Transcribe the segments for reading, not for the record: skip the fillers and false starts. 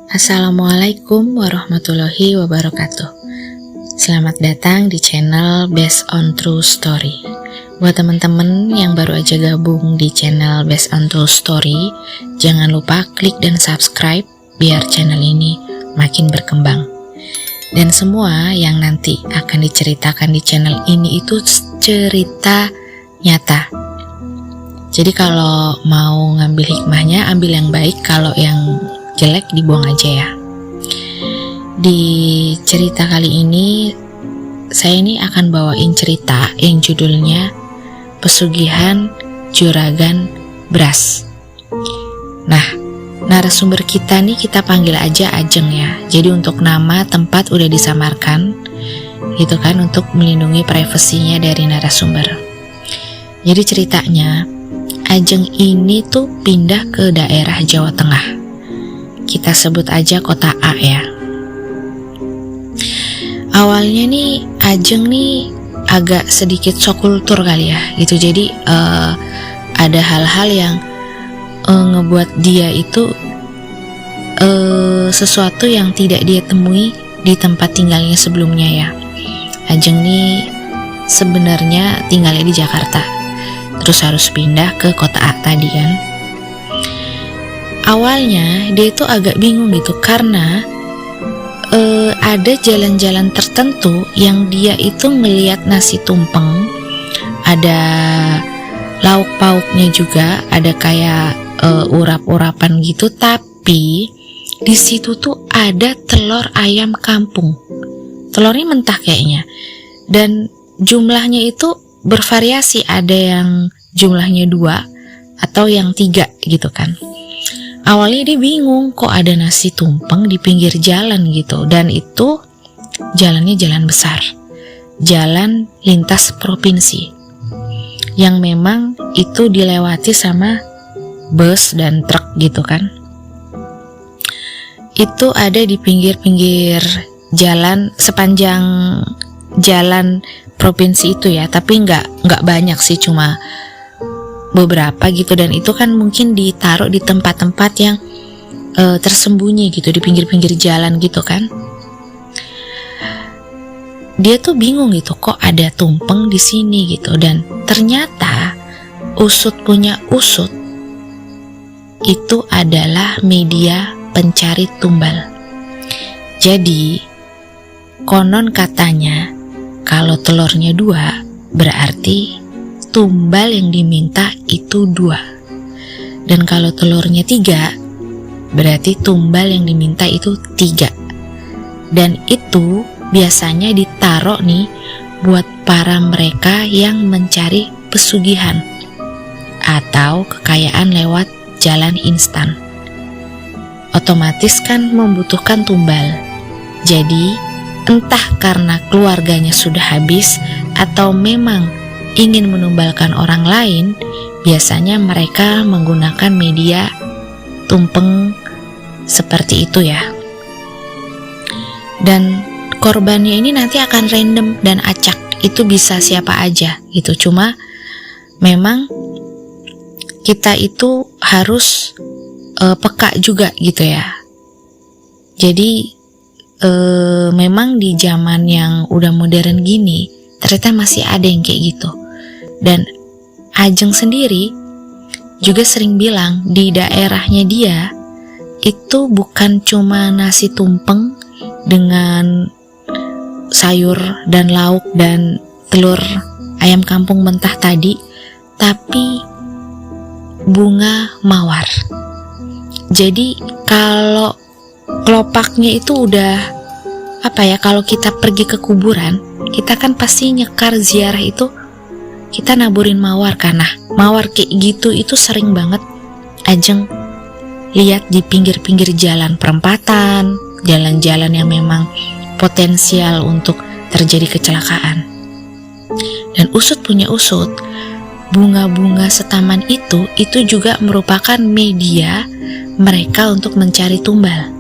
Assalamualaikum warahmatullahi wabarakatuh. Selamat datang di channel Based on True Story. Buat teman-teman yang baru aja gabung di channel Based on True Story, jangan lupa klik dan subscribe biar channel ini makin berkembang. Dan semua yang nanti akan diceritakan di channel ini itu cerita nyata. Jadi kalau mau ngambil hikmahnya, ambil yang baik, kalau yang jelek dibuang aja ya. Di cerita kali ini, saya ini akan bawain cerita yang judulnya Pesugihan Juragan Bras. Nah, narasumber kita nih kita panggil aja Ajeng ya. Jadi untuk nama, tempat udah disamarkan gitu kan, untuk melindungi privasinya dari narasumber. Jadi ceritanya, Ajeng ini tuh pindah ke daerah Jawa Tengah. Kita sebut aja kota A ya. Awalnya nih Ajeng nih agak sedikit sok kultur kali ya gitu. Jadi ada hal-hal yang ngebuat dia itu sesuatu yang tidak dia temui di tempat tinggalnya sebelumnya ya. Ajeng nih sebenarnya tinggalnya di Jakarta, terus harus pindah ke kota A tadi kan. Awalnya dia itu agak bingung gitu karena ada jalan-jalan tertentu yang dia itu ngelihat nasi tumpeng, ada lauk pauknya juga, ada kayak urap-urapan gitu, tapi di situ tuh ada telur ayam kampung. Telurnya mentah kayaknya, dan jumlahnya itu bervariasi, ada yang jumlahnya 2 atau yang 3 gitu kan. Awalnya dia bingung, kok ada nasi tumpeng di pinggir jalan gitu, dan itu jalannya jalan besar, jalan lintas provinsi, yang memang itu dilewati sama bus dan truk gitu kan. Itu ada di pinggir-pinggir jalan, sepanjang jalan provinsi itu ya, tapi nggak banyak sih, cuma beberapa gitu. Dan itu kan mungkin ditaruh di tempat-tempat yang tersembunyi gitu, di pinggir-pinggir jalan gitu kan. Dia tuh bingung gitu, kok ada tumpeng di sini gitu. Dan ternyata usut punya usut, itu adalah media pencari tumbal. Jadi konon katanya kalau telurnya 2 berarti tumbal yang diminta itu 2. Dan kalau telurnya 3 berarti tumbal yang diminta itu 3. Dan itu biasanya ditaruh nih buat para mereka yang mencari pesugihan atau kekayaan lewat jalan instan. Otomatis kan membutuhkan tumbal. Jadi entah karena keluarganya sudah habis atau memang ingin menumbalkan orang lain, biasanya mereka menggunakan media tumpeng seperti itu ya. Dan korbannya ini nanti akan random dan acak, itu bisa siapa aja gitu. Cuma memang kita itu harus peka juga gitu ya. Jadi memang di zaman yang udah modern gini ternyata masih ada yang kayak gitu. Dan Ajeng sendiri juga sering bilang di daerahnya dia itu bukan cuma nasi tumpeng dengan sayur dan lauk dan telur ayam kampung mentah tadi, tapi bunga mawar. Jadi kalau kelopaknya itu udah kalau kita pergi ke kuburan, kita kan pasti nyekar ziarah itu kita naburin mawar kan. Nah, mawar kayak gitu itu sering banget Ajeng lihat di pinggir-pinggir jalan perempatan, jalan-jalan yang memang potensial untuk terjadi kecelakaan. Dan usut punya usut, bunga-bunga setaman itu juga merupakan media mereka untuk mencari tumbal.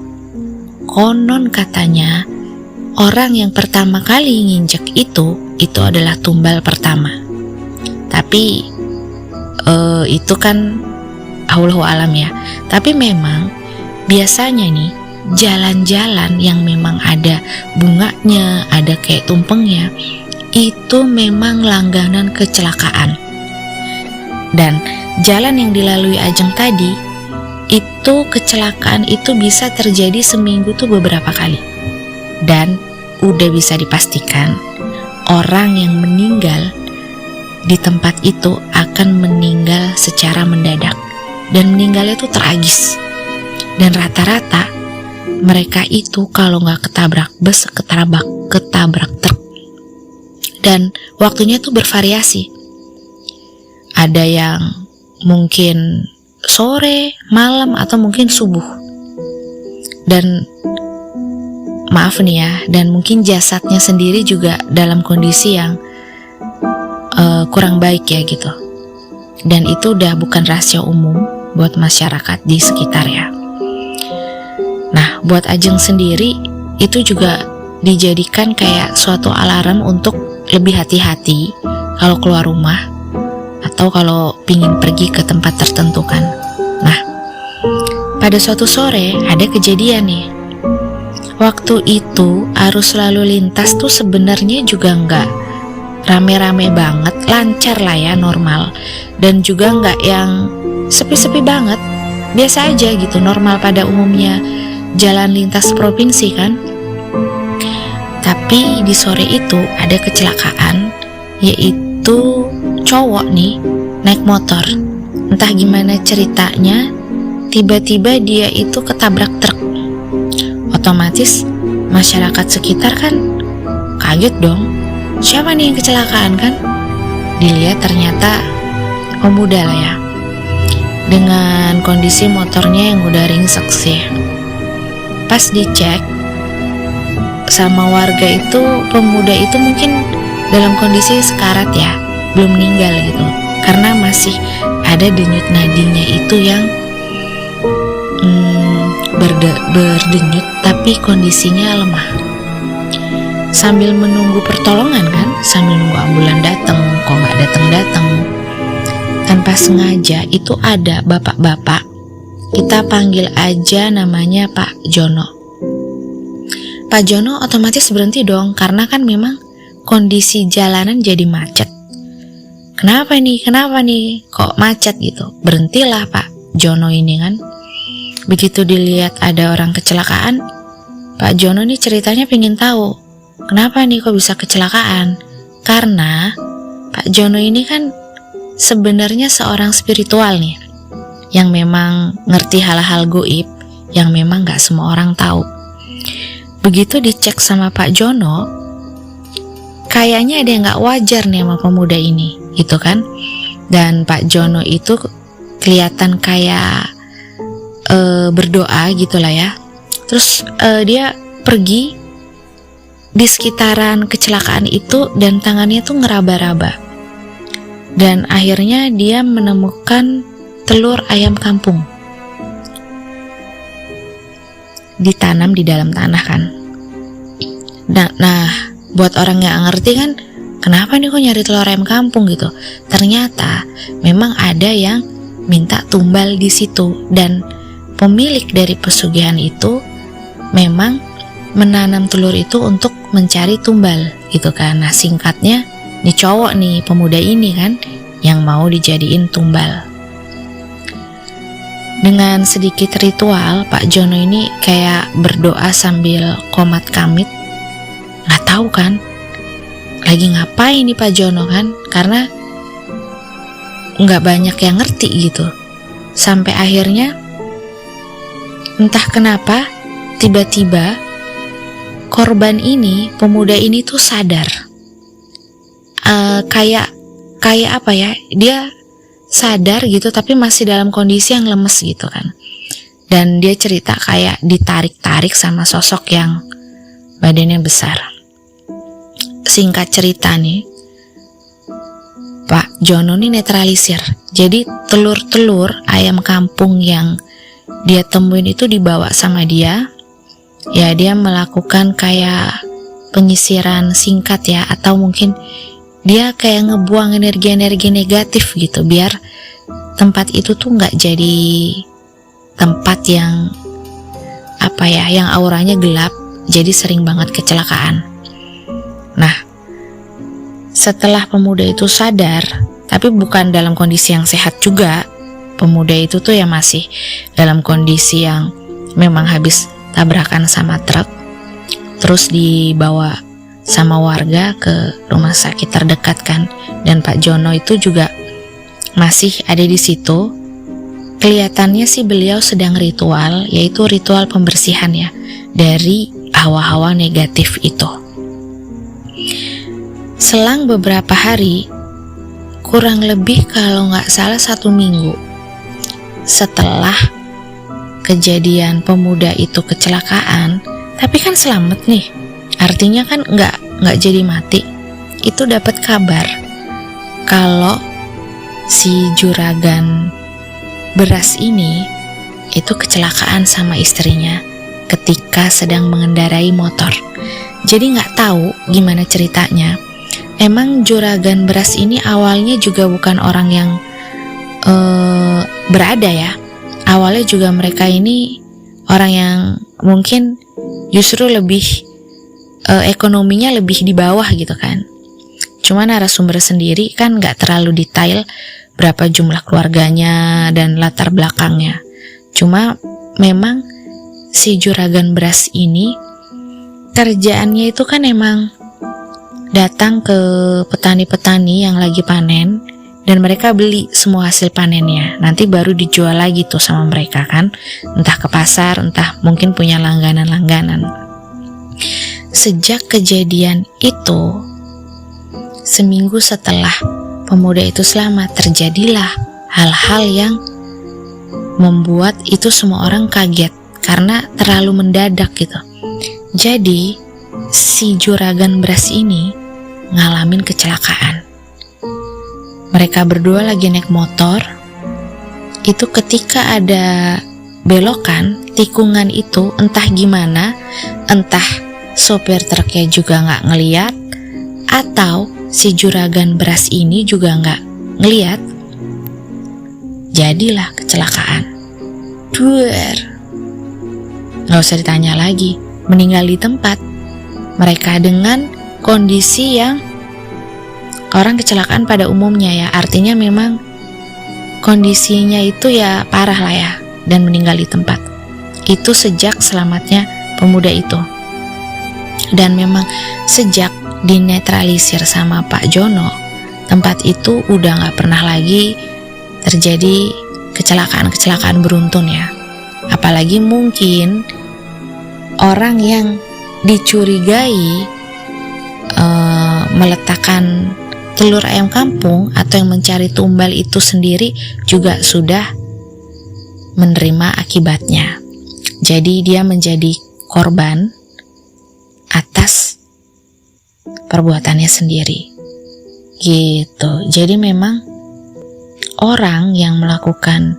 Konon katanya orang yang pertama kali nginjek itu adalah tumbal pertama. Tapi itu kan Allahu alam ya. Tapi memang biasanya nih jalan-jalan yang memang ada bunganya, ada kayak tumpengnya, itu memang langganan kecelakaan. Dan jalan yang dilalui Ajeng tadi, itu kecelakaan itu bisa terjadi seminggu tuh beberapa kali. Dan udah bisa dipastikan orang yang meninggal di tempat itu akan meninggal secara mendadak. Dan meninggalnya tuh tragis. Dan rata-rata mereka itu kalau nggak ketabrak bus, ketabrak truk. Dan waktunya tuh bervariasi. Ada yang mungkin sore, malam, atau mungkin subuh. Dan maaf nih ya, dan mungkin jasadnya sendiri juga dalam kondisi yang kurang baik ya gitu. Dan itu udah bukan rahasia umum buat masyarakat di sekitar ya. Nah, buat Ajeng sendiri itu juga dijadikan kayak suatu alarm untuk lebih hati-hati kalau keluar rumah atau kalau pingin pergi ke tempat tertentu kan. Nah, pada suatu sore ada kejadian nih. Waktu itu arus lalu lintas tuh sebenarnya juga nggak rame-rame banget, lancar lah ya, normal. Dan juga nggak yang sepi-sepi banget, biasa aja gitu, normal pada umumnya jalan lintas provinsi kan. Tapi di sore itu ada kecelakaan, yaitu cowok nih naik motor. Entah gimana ceritanya, tiba-tiba dia itu ketabrak truk. Otomatis masyarakat sekitar kan kaget dong. Siapa nih yang kecelakaan kan? Dilihat ternyata pemuda lah ya, dengan kondisi motornya yang udah ringsek sih. Pas dicek sama warga itu, pemuda itu mungkin dalam kondisi sekarat ya, belum meninggal gitu, karena masih ada denyut nadinya itu yang berdenyut tapi kondisinya lemah. Sambil menunggu pertolongan kan, sambil nunggu ambulan datang, kok nggak datang-datang. Tanpa sengaja itu ada bapak-bapak, kita panggil aja namanya Pak Jono. Pak Jono otomatis berhenti dong, karena kan memang kondisi jalanan jadi macet. Kenapa nih, kok macet gitu? Berhentilah Pak Jono ini kan. Begitu dilihat ada orang kecelakaan, Pak Jono nih ceritanya pengen tahu, kenapa nih kok bisa kecelakaan? Karena Pak Jono ini kan sebenarnya seorang spiritual nih, yang memang ngerti hal-hal goib yang memang gak semua orang tahu. Begitu dicek sama Pak Jono, kayaknya ada yang gak wajar nih sama pemuda ini, gitu kan. Dan Pak Jono itu kelihatan kayak berdoa gitulah ya. Terus dia pergi di sekitaran kecelakaan itu dan tangannya tuh ngeraba-raba. Dan akhirnya dia menemukan telur ayam kampung ditanam di dalam tanah kan. Nah, buat orang yang ngerti kan, kenapa nih kok nyari telur ayam kampung gitu? Ternyata memang ada yang minta tumbal di situ, dan pemilik dari pesugihan itu memang menanam telur itu untuk mencari tumbal gitu kan. Nah, singkatnya nih cowok nih, pemuda ini kan yang mau dijadiin tumbal. Dengan sedikit ritual, Pak Jono ini kayak berdoa sambil komat kamit. Nggak tahu kan lagi ngapain nih Pak Jono kan, karena nggak banyak yang ngerti gitu. Sampai akhirnya entah kenapa tiba-tiba korban ini, pemuda ini tuh sadar. Kayak apa ya, dia sadar gitu tapi masih dalam kondisi yang lemes gitu kan. Dan dia cerita kayak ditarik-tarik sama sosok yang badannya besar. Singkat cerita nih, Pak Jono nih netralisir. Jadi telur-telur ayam kampung yang dia temuin itu dibawa sama dia. Ya, dia melakukan kayak penyisiran singkat ya, atau mungkin dia kayak ngebuang energi-energi negatif gitu, biar tempat itu tuh nggak jadi tempat yang yang auranya gelap, jadi sering banget kecelakaan. Nah, setelah pemuda itu sadar, tapi bukan dalam kondisi yang sehat juga, pemuda itu tuh ya masih dalam kondisi yang memang habis tabrakan sama truk, terus dibawa sama warga ke rumah sakit terdekat kan, dan Pak Jono itu juga masih ada di situ. Kelihatannya sih beliau sedang ritual, yaitu ritual pembersihan ya, dari hawa-hawa negatif itu. Selang beberapa hari, kurang lebih kalau nggak salah 1 minggu setelah kejadian pemuda itu kecelakaan, tapi kan selamat nih, artinya kan nggak jadi mati, itu dapat kabar kalau si juragan beras ini itu kecelakaan sama istrinya ketika sedang mengendarai motor. Jadi nggak tahu gimana ceritanya. Emang juragan beras ini awalnya juga bukan orang yang berada ya. Awalnya juga mereka ini orang yang mungkin justru lebih ekonominya lebih di bawah gitu kan. Cuma narasumber sendiri kan nggak terlalu detail berapa jumlah keluarganya dan latar belakangnya. Cuma memang si juragan beras ini kerjaannya itu kan emang datang ke petani-petani yang lagi panen, dan mereka beli semua hasil panennya, nanti baru dijual lagi tuh sama mereka kan, entah ke pasar, entah mungkin punya langganan-langganan. Sejak kejadian itu, seminggu setelah pemuda itu selamat, terjadilah hal-hal yang membuat itu semua orang kaget karena terlalu mendadak gitu. Jadi si juragan beras ini ngalamin kecelakaan. Mereka berdua lagi naik motor. Itu ketika ada belokan, tikungan itu entah gimana, entah sopir truknya juga nggak ngeliat, atau si juragan beras ini juga nggak ngeliat, jadilah kecelakaan. Duer, nggak usah ditanya lagi, meninggal di tempat. Mereka dengan kondisi yang orang kecelakaan pada umumnya ya, artinya memang kondisinya itu ya parah lah ya, dan meninggal di tempat. Itu sejak selamatnya pemuda itu. Dan memang sejak dinetralisir sama Pak Jono, tempat itu udah gak pernah lagi terjadi kecelakaan-kecelakaan beruntun ya. Apalagi mungkin orang yang dicurigai meletakkan telur ayam kampung atau yang mencari tumbal itu sendiri juga sudah menerima akibatnya. Jadi dia menjadi korban atas perbuatannya sendiri gitu. Jadi memang orang yang melakukan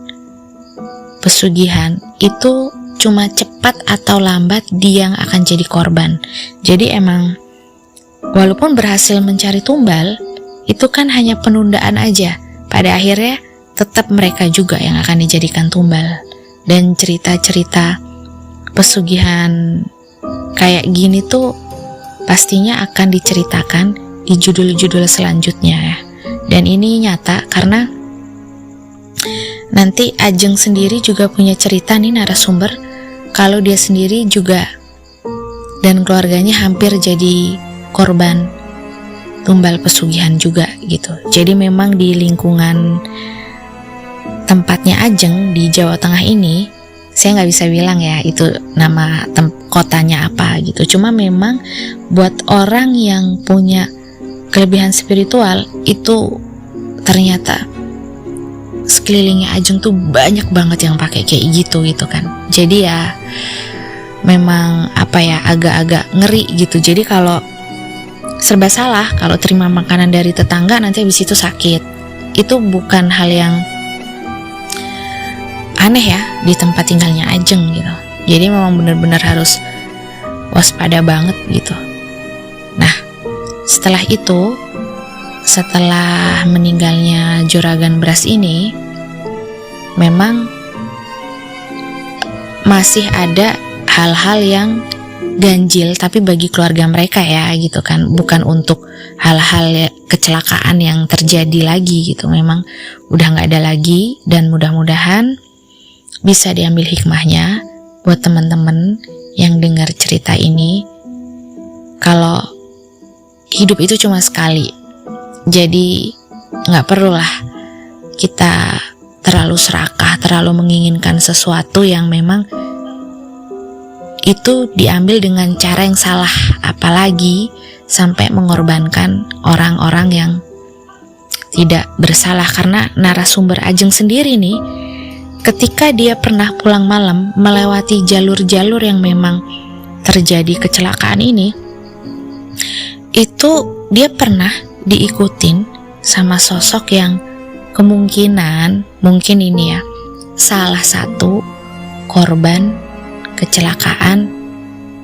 pesugihan itu cuma cepat atau lambat dia yang akan jadi korban. Jadi emang walaupun berhasil mencari tumbal, itu kan hanya penundaan aja. Pada akhirnya tetap mereka juga yang akan dijadikan tumbal. Dan cerita-cerita pesugihan kayak gini tuh pastinya akan diceritakan di judul-judul selanjutnya ya. Dan ini nyata karena nanti Ajeng sendiri juga punya cerita nih, narasumber, kalau dia sendiri juga dan keluarganya hampir jadi korban tumbal pesugihan juga gitu. Jadi memang di lingkungan tempatnya Ajeng di Jawa Tengah ini, saya nggak bisa bilang ya itu nama kotanya apa gitu. Cuma memang buat orang yang punya kelebihan spiritual itu ternyata sekelilingnya Ajeng tuh banyak banget yang pakai kayak gitu kan. Jadi ya memang agak-agak ngeri gitu. Jadi kalau serba salah, kalau terima makanan dari tetangga nanti habis itu sakit, itu bukan hal yang aneh ya di tempat tinggalnya Ajeng gitu. Jadi memang benar-benar harus waspada banget gitu. Nah, setelah itu, setelah meninggalnya juragan beras ini, memang masih ada hal-hal yang ganjil tapi bagi keluarga mereka ya gitu kan, bukan untuk hal-hal kecelakaan yang terjadi lagi gitu. Memang udah nggak ada lagi, dan mudah-mudahan bisa diambil hikmahnya buat teman-teman yang dengar cerita ini, kalau hidup itu cuma sekali, jadi nggak perlulah kita terlalu serakah, terlalu menginginkan sesuatu yang memang itu diambil dengan cara yang salah, apalagi sampai mengorbankan orang-orang yang tidak bersalah. Karena narasumber Ajeng sendiri nih, ketika dia pernah pulang malam melewati jalur-jalur yang memang terjadi kecelakaan ini, itu dia pernah diikutin sama sosok yang mungkin ini ya salah satu korban kecelakaan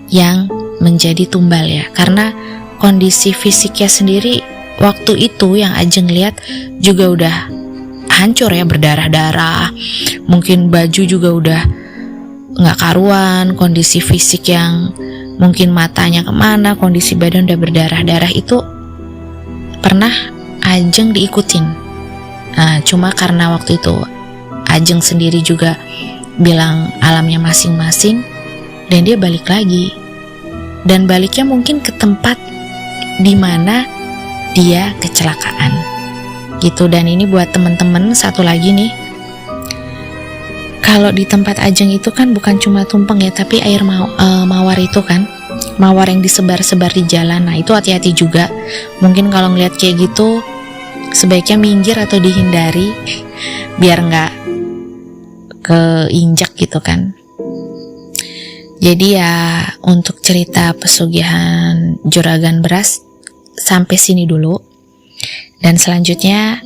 yang menjadi tumbal ya. Karena kondisi fisiknya sendiri waktu itu yang Ajeng lihat juga udah hancur ya, berdarah-darah, mungkin baju juga udah nggak karuan, kondisi fisik yang mungkin matanya kemana, kondisi badan udah berdarah-darah. Itu pernah Ajeng diikutin. Nah, cuma karena waktu itu Ajeng sendiri juga bilang alamnya masing-masing, dan dia balik lagi, dan baliknya mungkin ke tempat dimana dia kecelakaan gitu. Dan ini buat temen-temen satu lagi nih, kalau di tempat Ajeng itu kan bukan cuma tumpeng ya, tapi air mawar itu kan, mawar yang disebar-sebar di jalan. Nah itu hati-hati juga, mungkin kalau ngeliat kayak gitu sebaiknya minggir atau dihindari biar nggak keinjak gitu kan. Jadi ya untuk cerita pesugihan juragan beras sampai sini dulu, dan selanjutnya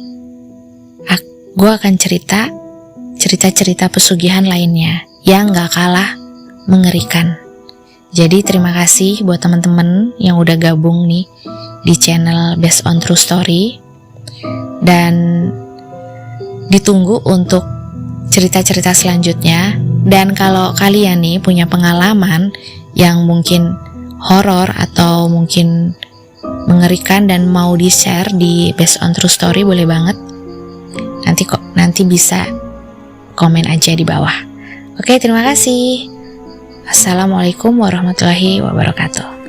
gue akan cerita pesugihan lainnya yang gak kalah mengerikan. Jadi terima kasih buat teman-teman yang udah gabung nih di channel Based on True Story, dan ditunggu untuk cerita-cerita selanjutnya. Dan kalau kalian nih punya pengalaman yang mungkin horor atau mungkin mengerikan dan mau di-share di Based on True Story, boleh banget. Nanti bisa komen aja di bawah. Oke, terima kasih. Assalamualaikum warahmatullahi wabarakatuh.